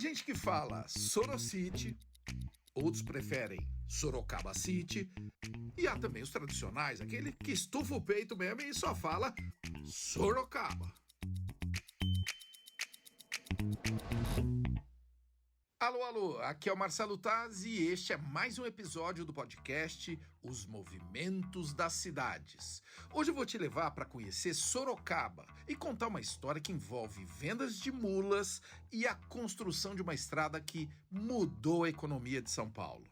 gente que fala Sorocity, outros preferem Sorocaba City, e há também os tradicionais, aquele que estufa o peito mesmo e só fala Sorocaba. Alô, alô, aqui é o Marcelo Taz e este é mais um episódio do podcast Os Movimentos das Cidades. Hoje eu vou te levar para conhecer Sorocaba e contar uma história que envolve vendas de mulas e a construção de uma estrada que mudou a economia de São Paulo.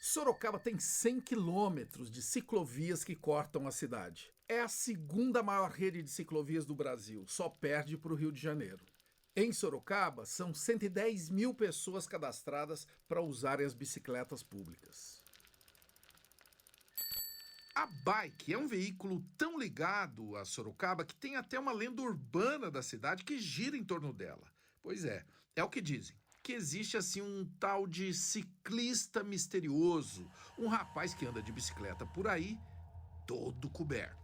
Sorocaba tem 100 quilômetros de ciclovias que cortam a cidade. É a segunda maior rede de ciclovias do Brasil, só perde para o Rio de Janeiro. Em Sorocaba, são 110 mil pessoas cadastradas para usarem as bicicletas públicas. A bike é um veículo tão ligado a Sorocaba que tem até uma lenda urbana da cidade que gira em torno dela. Pois é o que dizem. Que existe assim um tal de ciclista misterioso, um rapaz que anda de bicicleta por aí, todo coberto.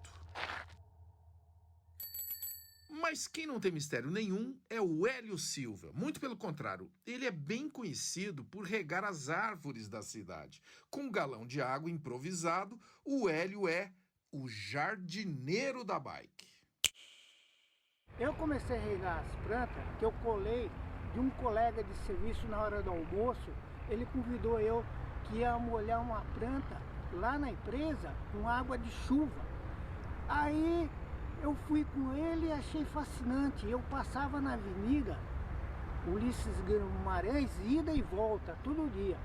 Mas quem não tem mistério nenhum é o Hélio Silva. Muito pelo contrário, ele é bem conhecido por regar as árvores da cidade. Com um galão de água improvisado, o Hélio é o jardineiro da bike. Eu comecei a regar as plantas que eu colei de um colega de serviço na hora do almoço. Ele convidou eu que ia molhar uma planta lá na empresa com água de chuva. Aí eu fui com ele e achei fascinante. Eu passava na avenida Ulisses Guimarães, ida e volta, todo dia.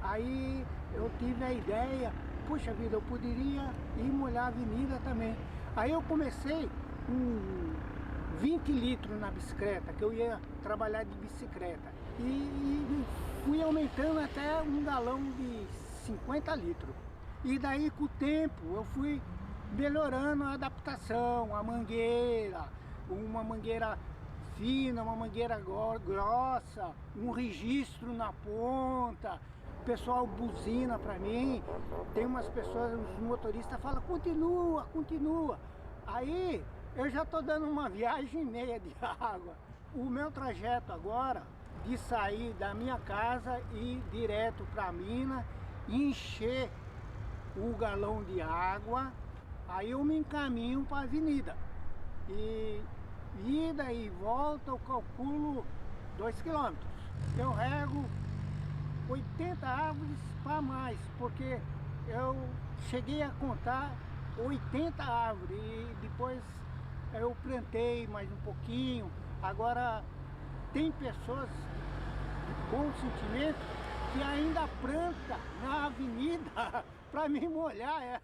Aí eu tive a ideia, puxa vida, eu poderia ir molhar a avenida também. Aí eu comecei com 20 litros na bicicleta, que eu ia trabalhar de bicicleta. E fui aumentando até um galão de 50 litros. E daí com o tempo eu fui melhorando a adaptação, a mangueira, uma mangueira fina, uma mangueira grossa, um registro na ponta. O pessoal buzina para mim, tem umas pessoas, os motoristas falam, continua. Aí eu já estou dando uma viagem e meia de água. O meu trajeto agora, de sair da minha casa e ir direto para a mina, encher o galão de água, aí eu me encaminho para a avenida. E ida e volta eu calculo 2 quilômetros. Eu rego 80 árvores para mais, porque eu cheguei a contar 80 árvores e depois eu plantei mais um pouquinho. Agora tem pessoas de bom sentimento que ainda planta na avenida para me molhar.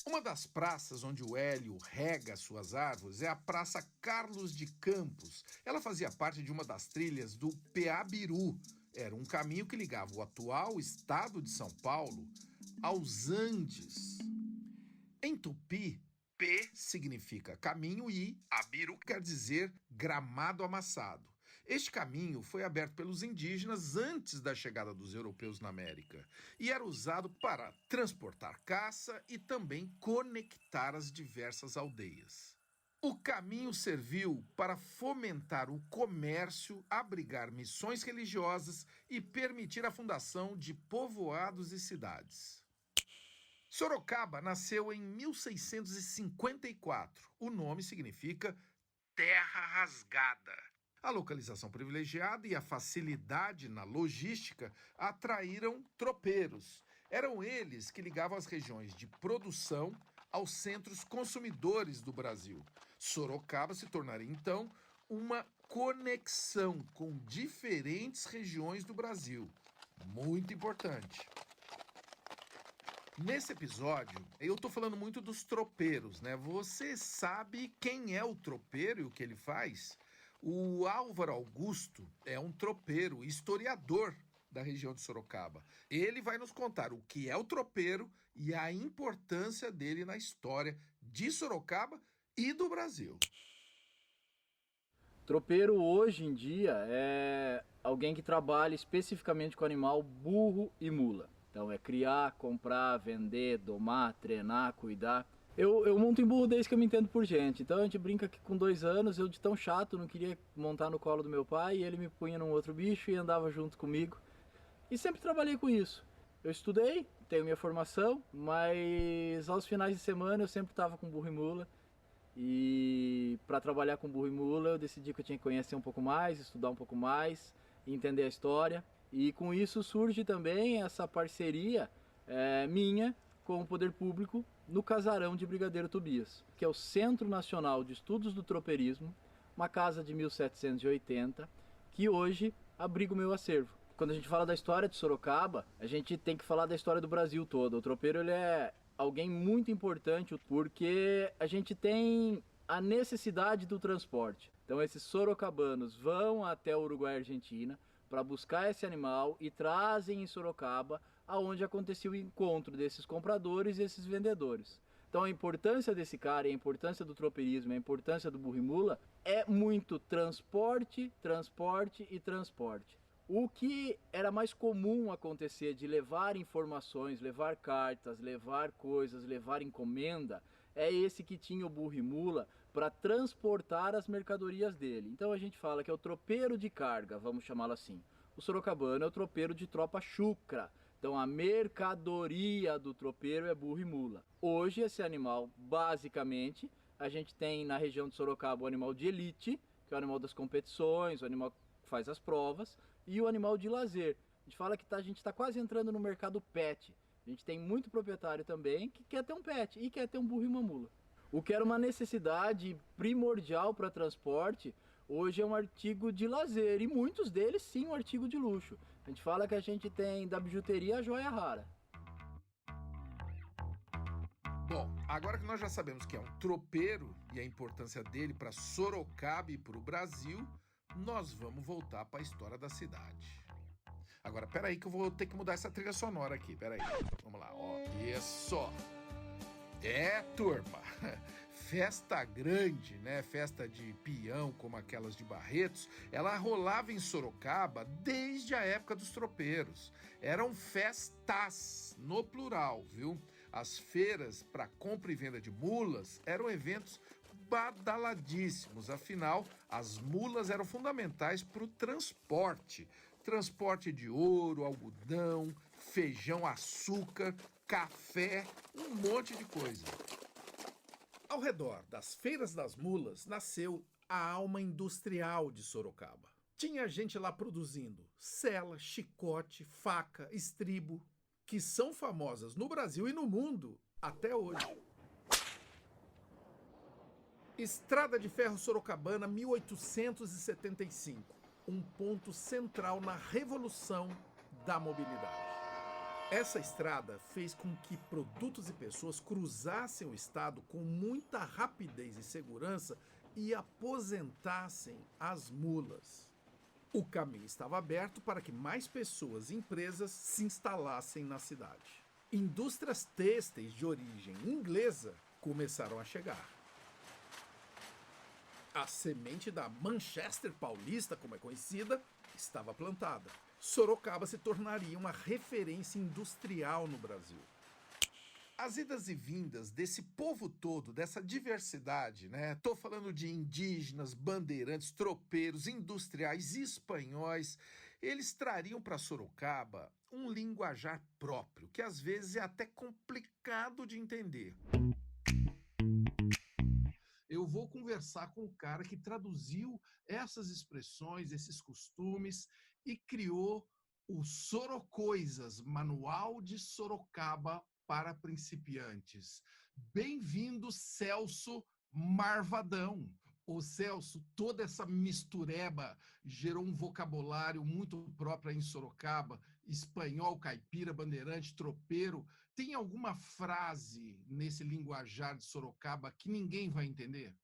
Uma das praças onde o Hélio rega suas árvores é a Praça Carlos de Campos. Ela fazia parte de uma das trilhas do Peabiru. Era um caminho que ligava o atual estado de São Paulo aos Andes. Em Tupi, P significa caminho e Abiru quer dizer gramado amassado. Este caminho foi aberto pelos indígenas antes da chegada dos europeus na América e era usado para transportar caça e também conectar as diversas aldeias. O caminho serviu para fomentar o comércio, abrigar missões religiosas e permitir a fundação de povoados e cidades. Sorocaba nasceu em 1654. O nome significa terra rasgada. A localização privilegiada e a facilidade na logística atraíram tropeiros. Eram eles que ligavam as regiões de produção aos centros consumidores do Brasil. Sorocaba se tornaria, então, uma conexão com diferentes regiões do Brasil. Muito importante. Nesse episódio, eu tô falando muito dos tropeiros, né? Você sabe quem é o tropeiro e o que ele faz? O Álvaro Augusto é um tropeiro, historiador da região de Sorocaba. Ele vai nos contar o que é o tropeiro e a importância dele na história de Sorocaba e do Brasil. Tropeiro hoje em dia é alguém que trabalha especificamente com animal burro e mula. Então é criar, comprar, vender, domar, treinar, cuidar. Eu monto em burro desde que eu me entendo por gente. Então a gente brinca que com 2 anos eu de tão chato não queria montar no colo do meu pai e ele me punha num outro bicho e andava junto comigo. E sempre trabalhei com isso. Eu estudei, tenho minha formação, mas aos finais de semana eu sempre estava com burro e mula. E para trabalhar com burro e mula eu decidi que eu tinha que conhecer um pouco mais, estudar um pouco mais, entender a história. E com isso surge também essa parceria minha com o poder público no casarão de Brigadeiro Tobias, que é o Centro Nacional de Estudos do Tropeirismo, uma casa de 1780, que hoje abriga o meu acervo. Quando a gente fala da história de Sorocaba, a gente tem que falar da história do Brasil todo. O tropeiro ele é alguém muito importante porque a gente tem a necessidade do transporte. Então esses sorocabanos vão até o Uruguai e Argentina para buscar esse animal e trazem em Sorocaba aonde acontecia o encontro desses compradores e esses vendedores. Então a importância desse cara, a importância do tropeirismo, a importância do burro e mula é muito transporte, transporte e transporte. O que era mais comum acontecer de levar informações, levar cartas, levar coisas, levar encomenda, é esse que tinha o burro e mula para transportar as mercadorias dele. Então a gente fala que é o tropeiro de carga, vamos chamá-lo assim. O sorocabano é o tropeiro de tropa chucra. Então a mercadoria do tropeiro é burro e mula. Hoje esse animal, basicamente, a gente tem na região de Sorocaba o animal de elite, que é o animal das competições, o animal que faz as provas, e o animal de lazer. A gente fala que a gente está quase entrando no mercado pet. A gente tem muito proprietário também que quer ter um pet e quer ter um burro e uma mula. O que era uma necessidade primordial para transporte, hoje é um artigo de lazer e muitos deles sim um artigo de luxo. A gente fala que a gente tem da bijuteria a joia rara. Bom, agora que nós já sabemos que é um tropeiro e a importância dele para Sorocaba e para o Brasil, nós vamos voltar para a história da cidade. Agora, peraí que eu vou ter que mudar essa trilha sonora aqui, peraí. Vamos lá, ó. Isso! Turma, festa grande, né? Festa de peão, como aquelas de Barretos, ela rolava em Sorocaba desde a época dos tropeiros. Eram festas, no plural, viu? As feiras para compra e venda de mulas eram eventos badaladíssimos, afinal, as mulas eram fundamentais para o transporte. Transporte de ouro, algodão, feijão, açúcar, café, um monte de coisa. Ao redor das feiras das mulas nasceu a alma industrial de Sorocaba. Tinha gente lá produzindo sela, chicote, faca, estribo, que são famosas no Brasil e no mundo até hoje. Estrada de Ferro Sorocabana, 1875. Um ponto central na revolução da mobilidade. Essa estrada fez com que produtos e pessoas cruzassem o estado com muita rapidez e segurança e aposentassem as mulas. O caminho estava aberto para que mais pessoas e empresas se instalassem na cidade. Indústrias têxteis de origem inglesa começaram a chegar. A semente da Manchester Paulista, como é conhecida, estava plantada. Sorocaba se tornaria uma referência industrial no Brasil. As idas e vindas desse povo todo, dessa diversidade, né? Tô falando de indígenas, bandeirantes, tropeiros, industriais, espanhóis. Eles trariam para Sorocaba um linguajar próprio, que às vezes é até complicado de entender. Eu vou conversar com o cara que traduziu essas expressões, esses costumes e criou o Sorocoisas, Manual de Sorocaba para Principiantes. Bem-vindo, Celso Marvadão. Ô Celso, toda essa mistureba gerou um vocabulário muito próprio em Sorocaba, espanhol, caipira, bandeirante, tropeiro. Tem alguma frase nesse linguajar de Sorocaba que ninguém vai entender?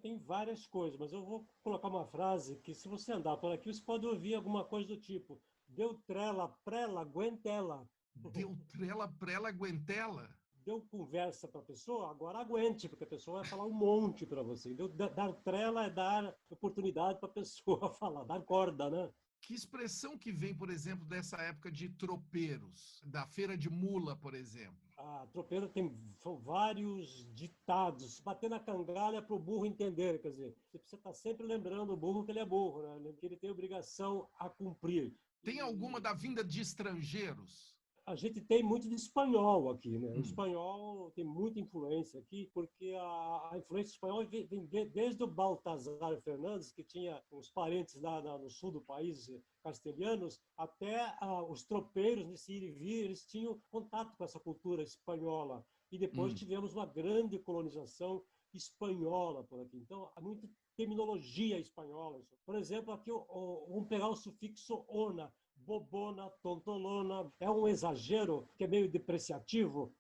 Tem várias coisas, mas eu vou colocar uma frase que, se você andar por aqui, você pode ouvir alguma coisa do tipo: deu trela, prela, guentela. Deu trela, prela, guentela? deu conversa para a pessoa, agora aguente, porque a pessoa vai falar um monte para você. Entendeu? Dar trela é dar oportunidade para a pessoa falar, dar corda, né? Que expressão que vem, por exemplo, dessa época de tropeiros, da feira de mula, por exemplo? A tropeira tem vários ditados. Bater na cangalha para o burro entender. Quer dizer, você precisa estar sempre lembrando o burro que ele é burro, né? Que ele tem obrigação a cumprir. Tem alguma da vinda de estrangeiros? A gente tem muito de espanhol aqui, né? O espanhol tem muita influência aqui, porque a influência espanhola vem desde o Baltazar Fernandes, que tinha uns parentes lá no sul do país, castelhanos, até os tropeiros nesse ir e vir, eles tinham contato com essa cultura espanhola. E depois tivemos uma grande colonização espanhola por aqui. Então, há muita terminologia espanhola. Por exemplo, aqui vamos pegar o sufixo ona, bobona, tontolona, é um exagero que é meio depreciativo,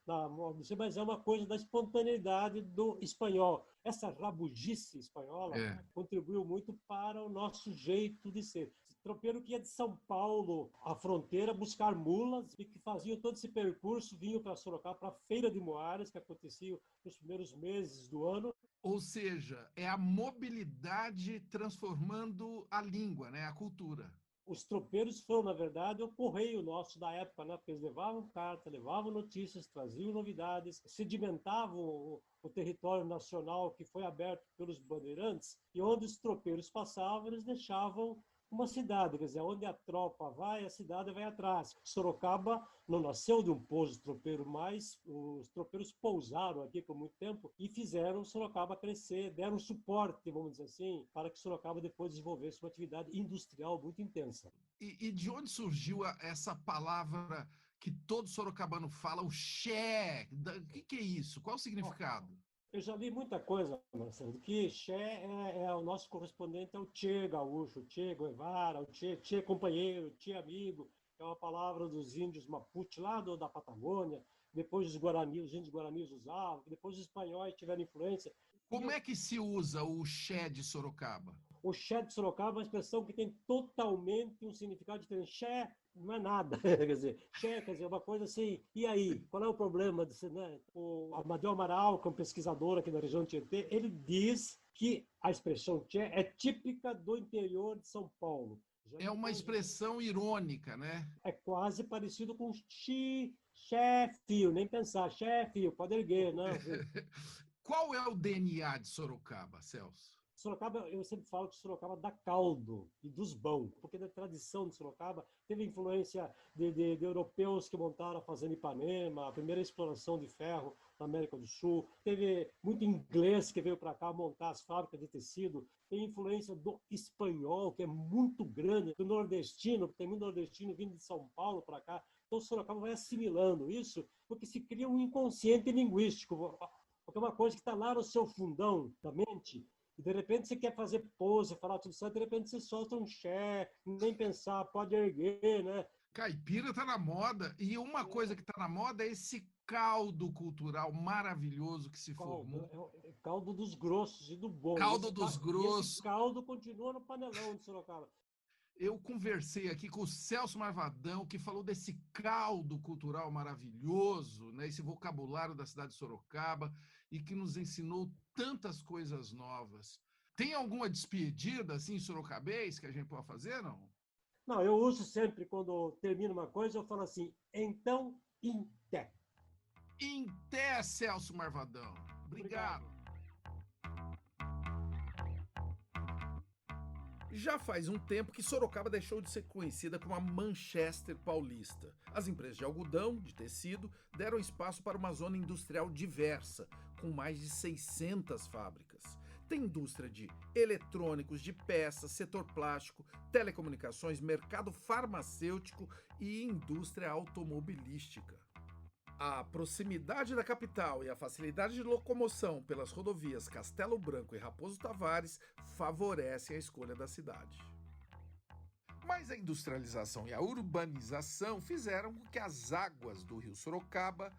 mas é uma coisa da espontaneidade do espanhol. Essa rabugice espanhola contribuiu muito para o nosso jeito de ser. Tropeiro que ia de São Paulo à fronteira buscar mulas e que faziam todo esse percurso, vinham para Sorocaba, para a Feira de Moares, que acontecia nos primeiros meses do ano. Ou seja, é a mobilidade transformando a língua, né, a cultura. Os tropeiros foram, na verdade, o correio nosso da época, né? Porque eles levavam carta, levavam notícias, traziam novidades, sedimentavam o território nacional que foi aberto pelos bandeirantes, e onde os tropeiros passavam, eles deixavam uma cidade, quer dizer, onde a tropa vai, a cidade vai atrás. Sorocaba não nasceu de um pouso tropeiro, mas os tropeiros pousaram aqui por muito tempo e fizeram Sorocaba crescer, deram suporte, vamos dizer assim, para que Sorocaba depois desenvolvesse uma atividade industrial muito intensa. E de onde surgiu essa palavra que todo sorocabano fala, o xé? O que é isso? Qual é o significado? Eu já li muita coisa, Marcelo, que Xé é o nosso correspondente ao Tchê gaúcho, o Tchê Guevara, o Tchê companheiro, o Tchê amigo, é uma palavra dos índios Mapuche, lá da Patagônia, depois os índios guaranis usavam, depois os espanhóis tiveram influência. Como é que se usa o xé de Sorocaba? O xé de Sorocaba é uma expressão que tem totalmente um significado diferente. Xé não é nada, quer dizer, xé quer dizer uma coisa assim, e aí, qual é o problema? Né? O Amadeu Amaral, que é um pesquisador aqui da região de Tietê, ele diz que a expressão xé é típica do interior de São Paulo. É uma expressão irônica, né? É quase parecido com chefe, nem pensar, chefe, pode erguer, não. Qual é o DNA de Sorocaba, Celso? Sorocaba, eu sempre falo que Sorocaba dá caldo e dos bons, porque na tradição de Sorocaba teve influência de europeus que montaram a Fazenda Ipanema, a primeira exploração de ferro na América do Sul, teve muito inglês que veio para cá montar as fábricas de tecido, tem influência do espanhol, que é muito grande, do nordestino, tem muito nordestino vindo de São Paulo para cá, então Sorocaba vai assimilando isso, porque se cria um inconsciente linguístico, porque é uma coisa que está lá no seu fundão da mente. E de repente você quer fazer pose, falar tudo certo, de repente você solta um xé, nem pensar, pode erguer, né? Caipira tá na moda, e uma coisa que tá na moda é esse caldo cultural maravilhoso que se formou. É caldo dos grossos e do bom. Caldo dos grossos. Esse caldo continua no panelão de Sorocaba. Eu conversei aqui com o Celso Marvadão, que falou desse caldo cultural maravilhoso, né, esse vocabulário da cidade de Sorocaba, e que nos ensinou tantas coisas novas. Tem alguma despedida, assim, sorocabês, que a gente pode fazer, não? Não, eu uso sempre, quando termino uma coisa, eu falo assim, então, em té. Em té, Celso Marvadão. Obrigado. Já faz um tempo que Sorocaba deixou de ser conhecida como a Manchester paulista. As empresas de algodão, de tecido, deram espaço para uma zona industrial diversa, com mais de 600 fábricas. Tem indústria de eletrônicos, de peças, setor plástico, telecomunicações, mercado farmacêutico e indústria automobilística. A proximidade da capital e a facilidade de locomoção pelas rodovias Castelo Branco e Raposo Tavares favorecem a escolha da cidade. Mas a industrialização e a urbanização fizeram com que as águas do rio Sorocaba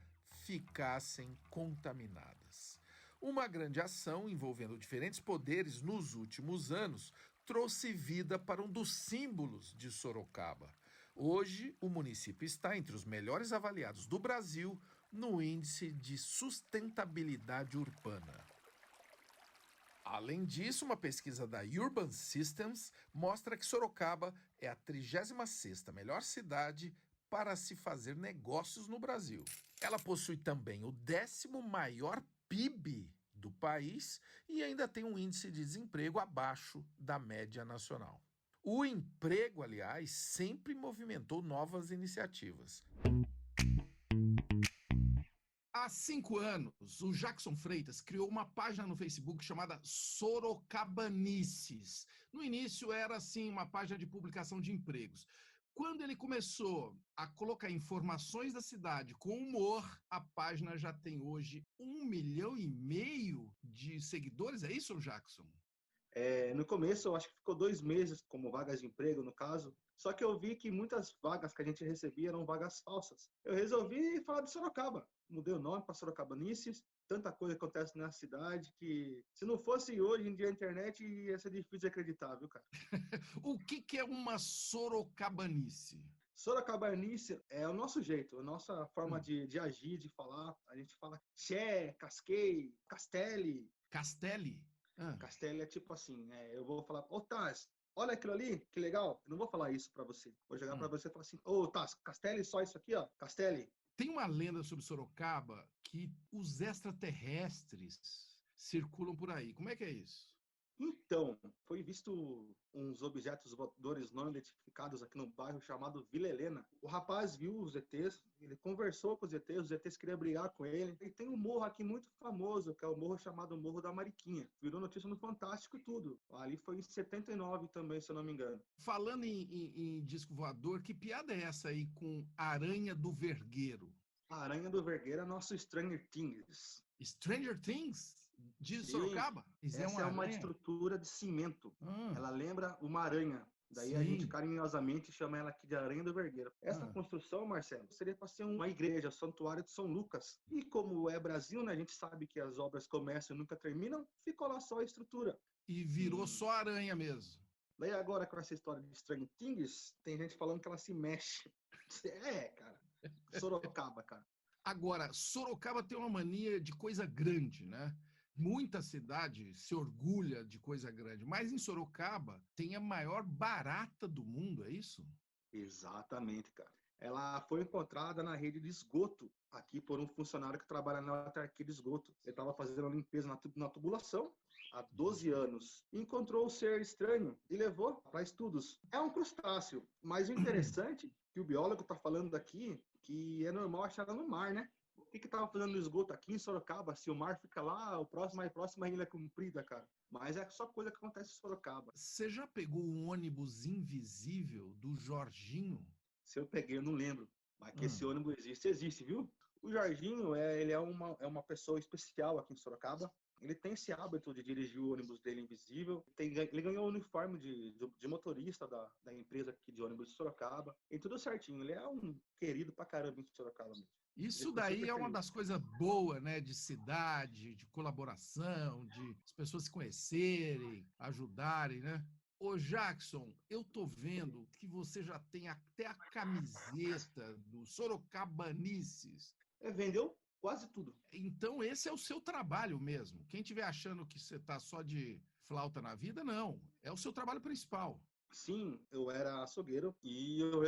ficassem contaminadas. Uma grande ação envolvendo diferentes poderes nos últimos anos trouxe vida para um dos símbolos de Sorocaba. Hoje, o município está entre os melhores avaliados do Brasil no Índice de Sustentabilidade Urbana. Além disso, uma pesquisa da Urban Systems mostra que Sorocaba é a 36ª melhor cidade para se fazer negócios no Brasil. Ela possui também o 10º maior PIB do país e ainda tem um índice de desemprego abaixo da média nacional. O emprego, aliás, sempre movimentou novas iniciativas. Há 5 anos, o Jackson Freitas criou uma página no Facebook chamada Sorocabanices. No início era, assim, uma página de publicação de empregos. Quando ele começou a colocar informações da cidade com humor, a página já tem hoje 1,5 milhão de seguidores. É isso, Jackson? No começo, eu acho que ficou 2 meses como vagas de emprego, no caso. Só que eu vi que muitas vagas que a gente recebia eram vagas falsas. Eu resolvi falar de Sorocaba. Mudei o nome para Sorocabanices. Tanta coisa acontece na cidade que, se não fosse hoje em dia a internet, ia ser difícil de acreditar, viu, cara? O que é uma Sorocabanice? Sorocabanice é o nosso jeito, a nossa forma de agir, de falar. A gente fala Xé, Casquei, Castelli. Castelli? Castelli é tipo assim, eu vou falar, ô Taz, olha aquilo ali, que legal. Eu não vou falar isso pra você. Vou jogar pra você e falar assim, ô Taz, Castelli, só isso aqui, ó, Castelli. Tem uma lenda sobre Sorocaba que os extraterrestres circulam por aí. Como é que é isso? Então, foi visto uns objetos voadores não identificados aqui no bairro chamado Vila Helena. O rapaz viu os ETs, ele conversou com os ETs queriam brigar com ele. E tem um morro aqui muito famoso, que é o morro chamado Morro da Mariquinha. Virou notícia no Fantástico e tudo. Ali foi em 79 também, se eu não me engano. Falando em disco voador, que piada é essa aí com Aranha do Vergueiro? A Aranha do Vergueiro é nosso Stranger Things. Stranger Things? De Sorocaba? Essa é uma estrutura de cimento. Ela lembra uma aranha. Daí a gente carinhosamente chama ela aqui de Aranha do Vergueiro. Essa construção, Marcelo, seria para ser uma igreja, santuário de São Lucas. E como é Brasil, né, a gente sabe que as obras começam e nunca terminam, ficou lá só a estrutura. E virou só aranha mesmo. Daí agora com essa história de Stranger Things, tem gente falando que ela se mexe. Cara. Sorocaba, cara. Agora, Sorocaba tem uma mania de coisa grande, né? Muita cidade se orgulha de coisa grande, mas em Sorocaba tem a maior barata do mundo, é isso? Exatamente, cara. Ela foi encontrada na rede de esgoto, aqui por um funcionário que trabalha na autarquia de esgoto. Ele estava fazendo a limpeza na tubulação há 12 anos. Encontrou o ser estranho e levou para estudos. É um crustáceo, mas o interessante que o biólogo está falando aqui, que é normal achar ela no mar, né? O que estava fazendo no esgoto aqui em Sorocaba? Se o mar fica lá, mais próximo a Ilha Comprida, cara. Mas é só coisa que acontece em Sorocaba. Você já pegou um ônibus invisível do Jorginho? Se eu peguei, eu não lembro. Mas que esse ônibus existe, viu? O Jorginho, ele é uma pessoa especial aqui em Sorocaba. Ele tem esse hábito de dirigir o ônibus dele invisível. Ele ganhou o uniforme de motorista da empresa aqui de ônibus de Sorocaba. E tudo certinho. Ele é um querido pra caramba em Sorocaba mesmo. Isso daí é uma das coisas boas, né? De cidade, de colaboração, de as pessoas se conhecerem, ajudarem, né? Ô Jackson, eu tô vendo que você já tem até a camiseta do Sorocabanices. Vendeu quase tudo. Então esse é o seu trabalho mesmo. Quem estiver achando que você tá só de flauta na vida, não. É o seu trabalho principal. Sim, eu era açougueiro e eu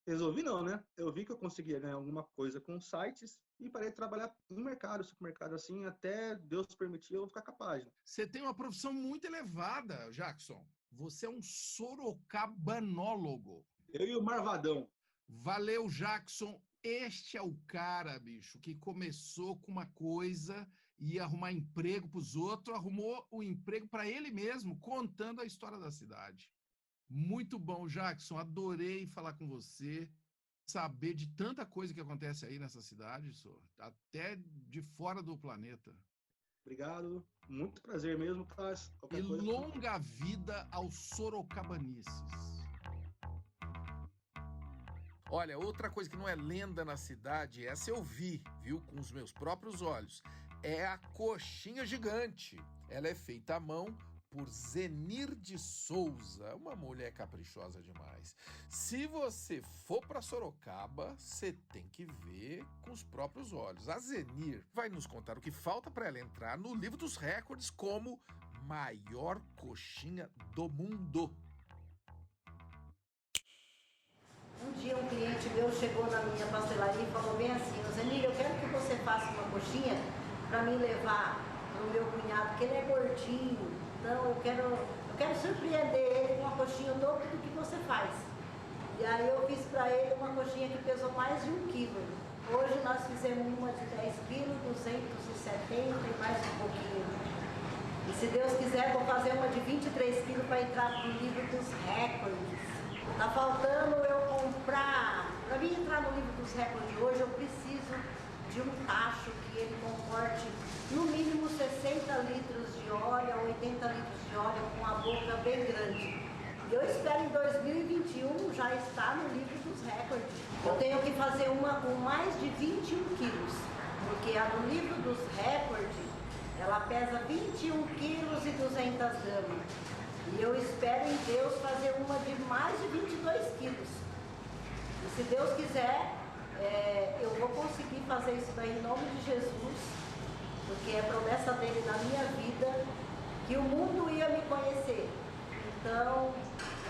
Resolvi não, né? Eu vi que eu conseguia ganhar alguma coisa com sites e parei de trabalhar no mercado, supermercado assim, até Deus permitir eu ficar capaz. Você tem uma profissão muito elevada, Jackson. Você é um sorocabanólogo. Eu e o Marvadão. Valeu, Jackson. Este é o cara, bicho, que começou com uma coisa, ia arrumar emprego para os outros, arrumou o emprego para ele mesmo, contando a história da cidade. Muito bom, Jackson. Adorei falar com você, saber de tanta coisa que acontece aí nessa cidade, até de fora do planeta. Obrigado. Muito prazer mesmo, Taz. E longa vida aos sorocabanices. Olha, outra coisa que não é lenda na cidade, essa eu vi, viu, com os meus próprios olhos, é a coxinha gigante. Ela é feita à mão por Zenir de Souza, uma mulher caprichosa demais. Se você for para Sorocaba, você tem que ver com os próprios olhos. A Zenir vai nos contar o que falta para ela entrar no livro dos recordes como maior coxinha do mundo. Um dia um cliente meu chegou na minha pastelaria e falou bem assim: Zenir, eu quero que você faça uma coxinha para mim levar para o meu cunhado, porque ele é gordinho, então eu quero surpreender ele com uma coxinha o dobro do que você faz. E aí eu fiz para ele uma coxinha que pesou mais de 1 quilo. Hoje nós fizemos uma de 10 quilos, 270 e mais um pouquinho. E se Deus quiser, vou fazer uma de 23 quilos para entrar no livro dos recordes. Tá faltando eu comprar. Para mim entrar no livro dos recordes hoje, eu preciso de um tacho que ele comporte no mínimo 60 litros de óleo a 80 litros de óleo, com a boca bem grande. E eu espero em 2021 já estar no livro dos recordes. Eu tenho que fazer uma com mais de 21 quilos, porque a do livro dos recordes, ela pesa 21 quilos e 200 gramas. E eu espero em Deus fazer uma de mais de 22 quilos. E se Deus quiser, eu vou conseguir fazer isso daí em nome de Jesus, porque é promessa dele na minha vida que o mundo ia me conhecer. Então,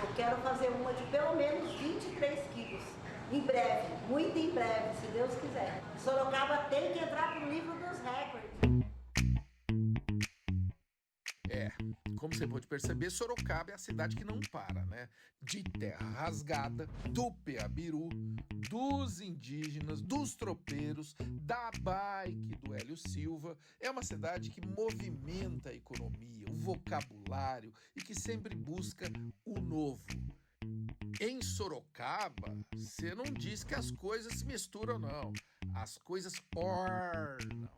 eu quero fazer uma de pelo menos 23 quilos. Em breve, muito em breve, se Deus quiser. Sorocaba tem que entrar pro livro dos recordes. Como você pode perceber, Sorocaba é a cidade que não para, né? De terra rasgada, do Peabiru, dos indígenas, dos tropeiros, da bike do Hélio Silva. É uma cidade que movimenta a economia, o vocabulário e que sempre busca o novo. Em Sorocaba, você não diz que as coisas se misturam, não. As coisas ornam.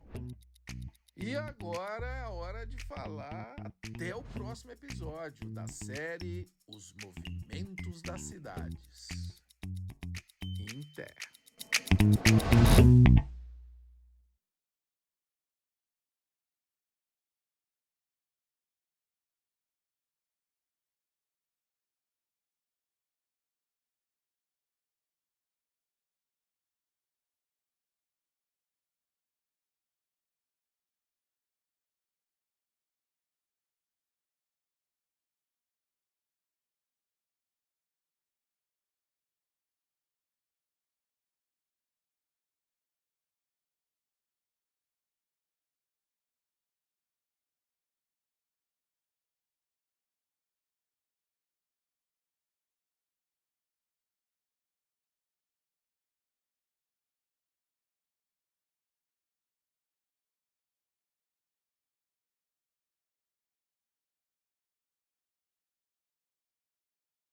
E agora é a hora de falar até o próximo episódio da série Os Movimentos das Cidades. Em Terra.